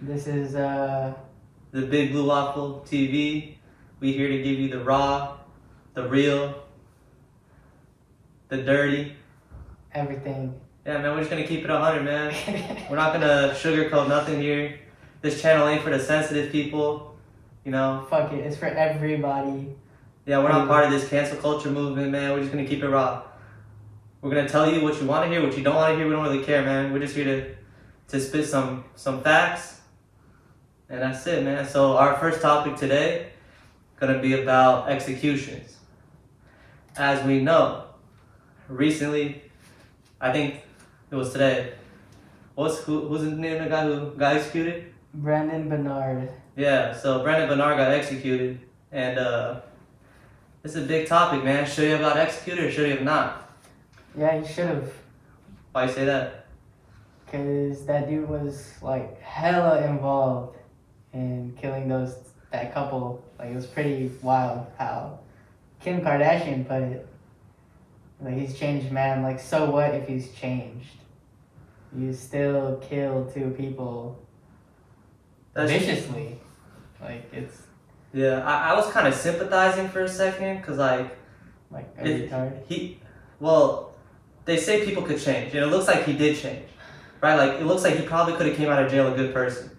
This is the Big Blue Waffle TV. We here to give you the raw, the real, the dirty. everything. Yeah, man, we're just gonna keep it 100, man. We're not gonna sugarcoat nothing here. This channel ain't for the sensitive people, you know. Fuck it, it's for everybody. Yeah, we're not part of this cancel culture movement, man. We're just gonna keep it raw. We're gonna tell you what you want to hear, what you don't want to hear. We don't really care, man. We're just here to spit some facts, and that's it, man. So our first topic today gonna be about executions. As we know, recently, I think it was today. Who's the name of the guy who got executed? Brandon Bernard. Yeah, so Brandon Bernard got executed, and this is a big topic, man. Should he have got executed or should he have not? Yeah, he should have. Why you say that? Cause that dude was like hella involved in killing that couple. Like it was pretty wild how Kim Kardashian put it. Like he's changed, man. Like so what if he's changed? You still kill two people viciously. Like it's. Yeah, I was kind of sympathizing for a second because like a retard. They say people could change, and it looks like he did change, right? Like it looks like he probably could have came out of jail a good person.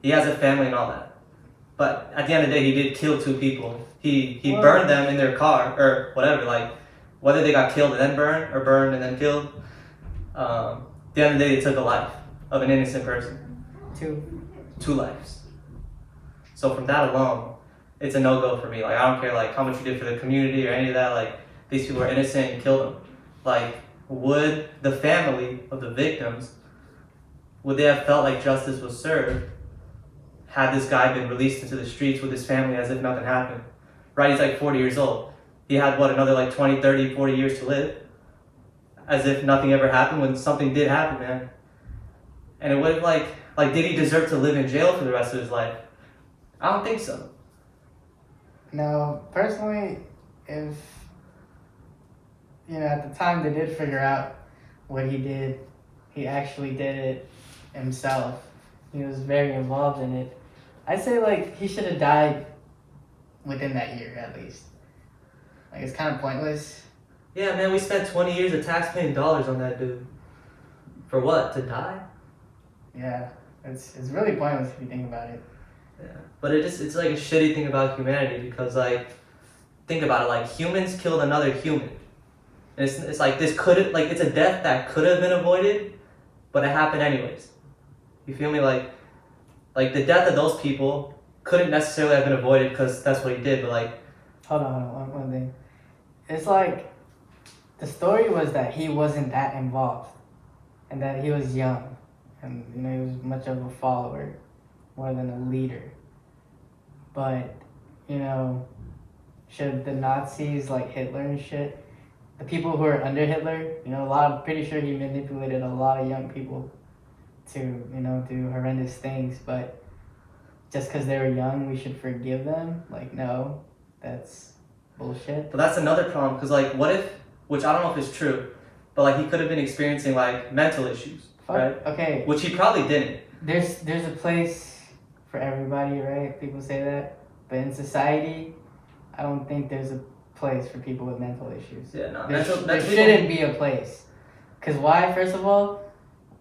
He has a family and all that, but at the end of the day, he did kill two people. He burned them in their car or whatever. Like whether they got killed and then burned or burned and then killed. At the end of the day, they took a life of an innocent person. Two lives. So from that alone, it's a no-go for me. Like I don't care like how much you did for the community or any of that. Like these people are innocent and killed them. Like would the family of the victims, would they have felt like justice was served had this guy been released into the streets with his family as if nothing happened? Right, he's like 40 years old. He had another like 20, 30, 40 years to live. As if nothing ever happened when something did happen, man. And it would have like did he deserve to live in jail for the rest of his life? I don't think so. No, personally, if, at the time they did figure out what he did, he actually did it himself. He was very involved in it. I'd say, like, he should have died within that year, at least. Like, it's kind of pointless. Yeah, man, we spent 20 years of tax-paying dollars on that dude. For what? To die? Yeah, it's really pointless if you think about it. Yeah, but it's like a shitty thing about humanity because like, think about it, like humans killed another human. And it's like this it's a death that could have been avoided, but it happened anyways. You feel me? Like the death of those people couldn't necessarily have been avoided because that's what he did, but like. Hold on, one thing. It's like, the story was that he wasn't that involved, and that he was young, and he was much of a follower, more than a leader. But, should the Nazis like Hitler and shit, the people who are under Hitler, pretty sure he manipulated a lot of young people to, do horrendous things, but just because they were young, we should forgive them? Like, no, that's bullshit. But that's another problem, because like, what if, which I don't know if it's true, but like he could have been experiencing like mental issues, right? Okay. Which he probably didn't. There's a place for everybody, right? People say that. But in society, I don't think there's a place for people with mental issues. Yeah, no. There shouldn't be a place. Because why? First of all,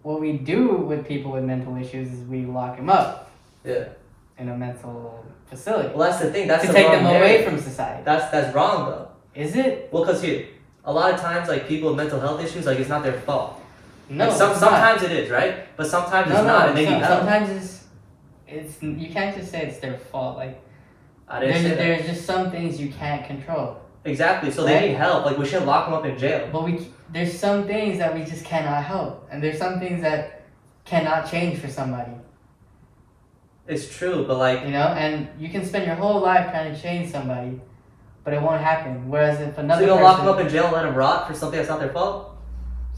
what we do with people with mental issues is we lock them up. Yeah. In a mental facility. Well, that's the thing. That's to take them away from society. That's wrong, though. Is it? Well, because here, a lot of times, like, people with mental health issues, like, it's not their fault. No, like, sometimes it is, right? But sometimes it's not, and they need help. Sometimes it's you can't just say it's their fault. Like, there's just some things you can't control. Exactly. So they need help. Like, we shouldn't lock them up in jail. But there's some things that we just cannot help, and there's some things that cannot change for somebody. It's true, but like... and you can spend your whole life trying to change somebody, but it won't happen. Whereas if another So you'll lock them up in jail and let them rot for something that's not their fault?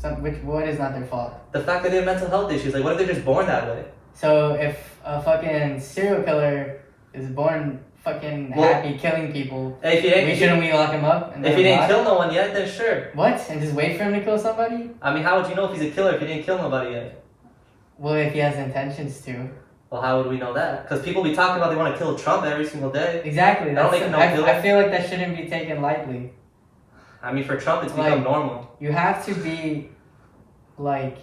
What is not their fault? The fact that they have mental health issues. Like, what if they're just born that way? So if a fucking serial killer is born fucking happy killing people, shouldn't we lock him up? If he didn't kill no one yet, then sure. What? And just wait for him to kill somebody? I mean, how would you know if he's a killer if he didn't kill nobody yet? Well, if he has intentions to. Well, how would we know that? Because people be talking about they want to kill Trump every single day. Exactly. That'll make him no killer. I feel like that shouldn't be taken lightly. I mean, for Trump, it's become normal. You have to be, like,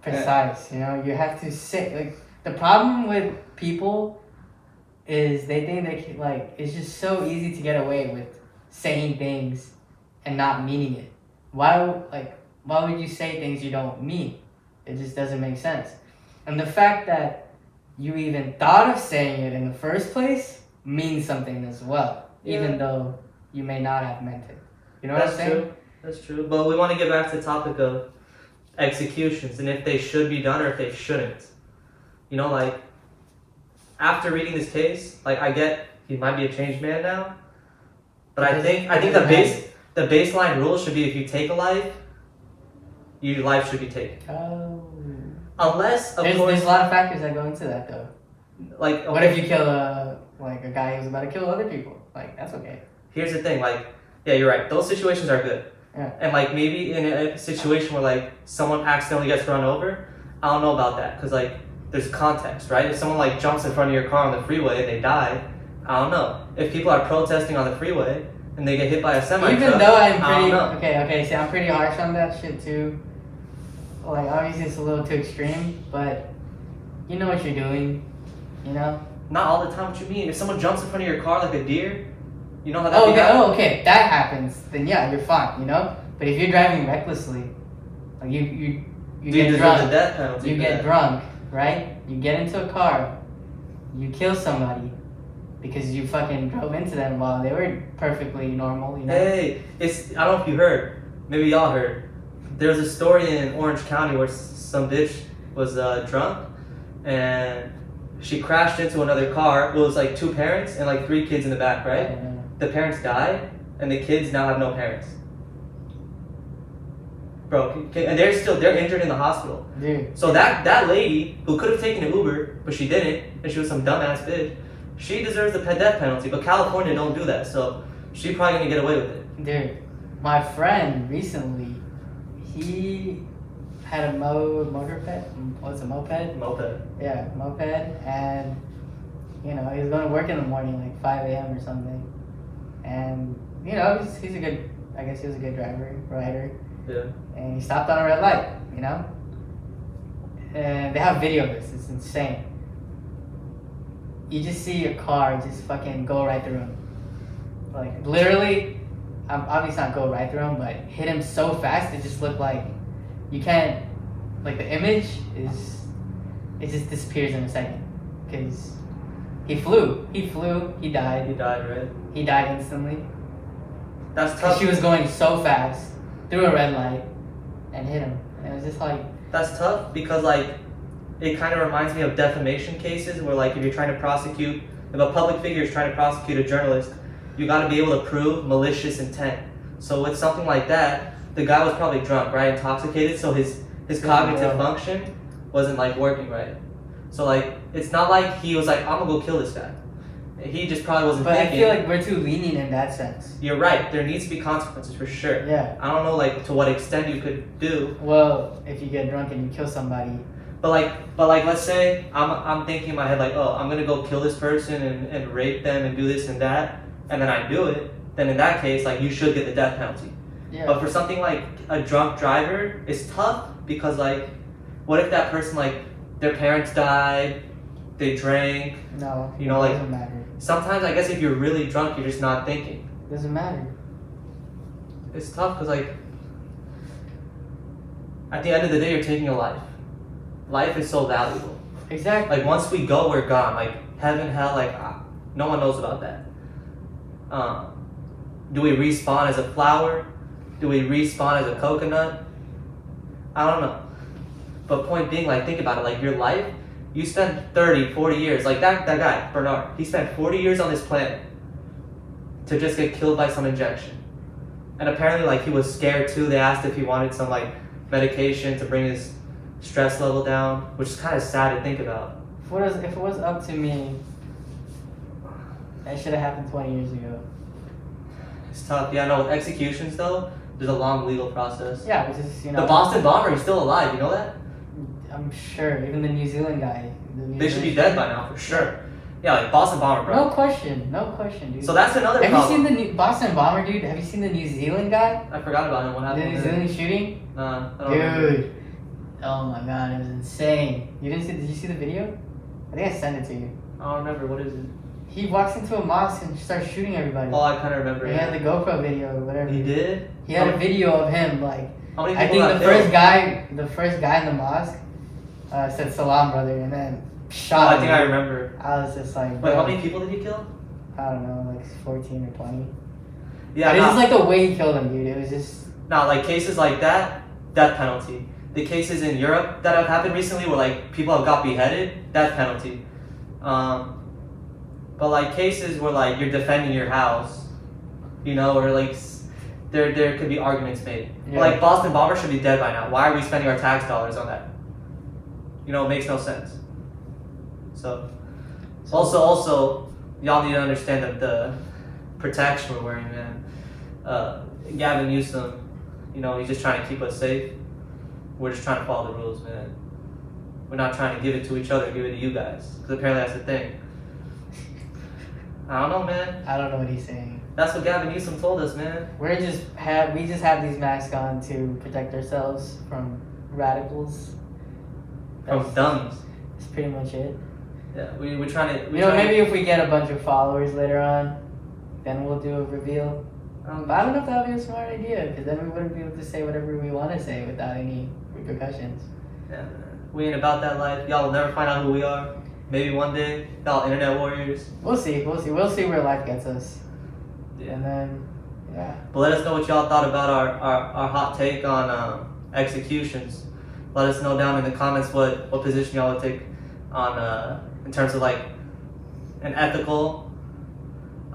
precise, you know? You have to say, like, the problem with people is they think they can, like, it's just so easy to get away with saying things and not meaning it. Why would you say things you don't mean? It just doesn't make sense. And the fact that you even thought of saying it in the first place means something as well, even though you may not have meant it. You know what I'm saying? True. That's true. But we want to get back to the topic of executions and if they should be done or if they shouldn't. You know, like, after reading this case, like, I get he might be a changed man now, but I think the baseline rule should be if you take a life, your life should be taken. Oh. Unless, of course, there's a lot of factors that go into that, though. Like, okay. What if you kill a guy who's about to kill other people? Like, that's okay. Here's the thing, like, yeah, you're right. Those situations are good. Yeah. And, like, maybe in a situation where, like, someone accidentally gets run over, I don't know about that. Because, like, there's context, right? If someone, like, jumps in front of your car on the freeway and they die, I don't know. If people are protesting on the freeway and they get hit by a semi-truck, even though I'm I don't know. Okay, see, I'm pretty harsh on that shit, too. Like, obviously it's a little too extreme, but you know what you're doing, you know? Not all the time. What you mean? If someone jumps in front of your car like a deer, you know how that okay, that happens, then yeah, you're fine, you know? But if you're driving recklessly, like you get drunk, the death penalty. you get drunk, right? You get into a car, you kill somebody because you fucking drove into them while they were perfectly normal, you know? Hey, I don't know if you heard, maybe y'all heard. There's a story in Orange County where some bitch was drunk and she crashed into another car. It was like 2 parents and like 3 kids in the back, right? Yeah. The parents died and the kids now have no parents. Bro, and they're injured in the hospital. Dude. So that lady who could have taken an Uber, but she didn't, and she was some dumbass bitch, she deserves the death penalty, but California don't do that, so she's probably gonna get away with it. Dude, my friend recently, he had a moped. What's a moped? Moped. Yeah, moped, and you know he was going to work in the morning, like 5 a.m. or something, and you know he's a good. I guess he was a good rider. Yeah. And he stopped on a red light, you know. And they have video of this. It's insane. You just see a car just fucking go right through him, like literally. Obviously not go right through him, but hit him so fast it just looked like you can't, like the image is, it just disappears in a second because he flew, he died. He died, right? He died instantly. That's tough. She was going so fast through a red light and hit him. And it was just like... That's tough because like, it kind of reminds me of defamation cases where like if you're trying to prosecute, if a public figure is trying to prosecute a journalist, you got to be able to prove malicious intent. So with something like that, the guy was probably drunk, right? Intoxicated, so his cognitive function wasn't like working right. So like, it's not like he was like, I'm gonna go kill this guy. He just probably wasn't thinking. But I feel like we're too lenient in that sense. You're right. There needs to be consequences for sure. Yeah. I don't know like to what extent you could do. Well, if you get drunk and you kill somebody. But like, let's say I'm thinking in my head like, oh, I'm gonna go kill this person and rape them and do this and that, and then I do it. Then in that case, like you should get the death penalty. Yeah. But for something like a drunk driver, it's tough because like, what if that person like their parents died, they drank. No. You know, like doesn't matter. Sometimes I guess if you're really drunk, you're just not thinking. Doesn't matter. It's tough because like, at the end of the day, you're taking a life. Life is so valuable. Exactly. Like once we go, we're gone. Like heaven, hell, like no one knows about that. Do we respawn as a flower? Do we respawn as a coconut? I don't know. But point being, like think about it, like your life, you spend 30, 40 years, like that guy, Bernard, he spent 40 years on this planet to just get killed by some injection. And apparently like he was scared too. They asked if he wanted some like medication to bring his stress level down, which is kind of sad to think about. If it was up to me, that should have happened 20 years ago. It's tough. Yeah, no, with executions though, there's a long legal process. Yeah, which is, you know... The Boston bomber, he's still alive, you know that? I'm sure. Even the New Zealand guy, They should be dead by now for sure. Yeah, like Boston Bomber, bro. No question, dude. So that's another Have problem. you seen the new Boston Bomber, dude? Have you seen the New Zealand guy? I forgot about him. What The happened? New Zealand shooting? Nah, I don't remember. Dude. Oh my god, it was insane. Did you see the video? I think I sent it to you. I don't remember. What is it? He walks into a mosque and starts shooting everybody. Oh, I kind of remember. He had the GoPro video or whatever. He did? He had a video of him, like, How many I people think got the first guy in the mosque said salam, brother, and then shot I him. think I remember. I was just like, Wait, bro, how many people did he kill? I don't know, like 14 or 20. Yeah, But it's just like the way he killed him, dude. It was just... Now, like cases like that, death penalty. The cases in Europe that have happened recently where like people have got beheaded, death penalty. But like cases where like you're defending your house, you know, or like there could be arguments made. Yeah. But, like Boston Bomber should be dead by now. Why are we spending our tax dollars on that? You know, it makes no sense. So also, y'all need to understand that the protection we're wearing, man. Gavin Newsom, you know, he's just trying to keep us safe. We're just trying to follow the rules, man. We're not trying to give it to each other, give it to you guys. Because apparently that's the thing. I don't know, man. I don't know what he's saying. That's what Gavin Newsom told us, man. We just have these masks on to protect ourselves from radicals. From dummies. That's pretty much it. Yeah, we're trying to... Maybe if we get a bunch of followers later on, then we'll do a reveal. But I don't know if that would be a smart idea, because then we wouldn't be able to say whatever we want to say without any repercussions. Yeah, we ain't about that life. Y'all will never find out who we are. Maybe one day, y'all internet warriors. We'll see where life gets us. Yeah. And then, yeah. But let us know what y'all thought about our hot take on executions. Let us know down in the comments what position y'all would take on in terms of like an ethical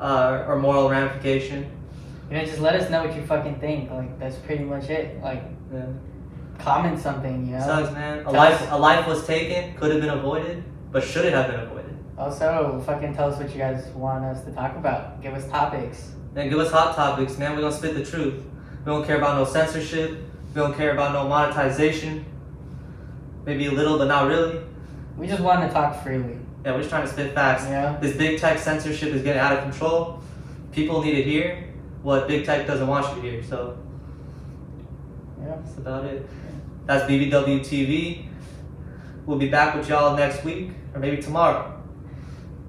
or moral ramification. Just let us know what you fucking think. Like, that's pretty much it. Like, Yeah. comment something, you know? Sucks, man. A life was taken, could have been avoided, but should it have been avoided? Also, fucking tell us what you guys want us to talk about. Give us topics. And give us hot topics, man. We're gonna spit the truth. We don't care about no censorship. We don't care about no monetization. Maybe a little, but not really. We just want to talk freely. Yeah, we're just trying to spit facts. Yeah. This big tech censorship is getting out of control. People need to hear what big tech doesn't want you to hear. So Yeah. that's about it. That's BBW TV. We'll be back with y'all next week or maybe tomorrow.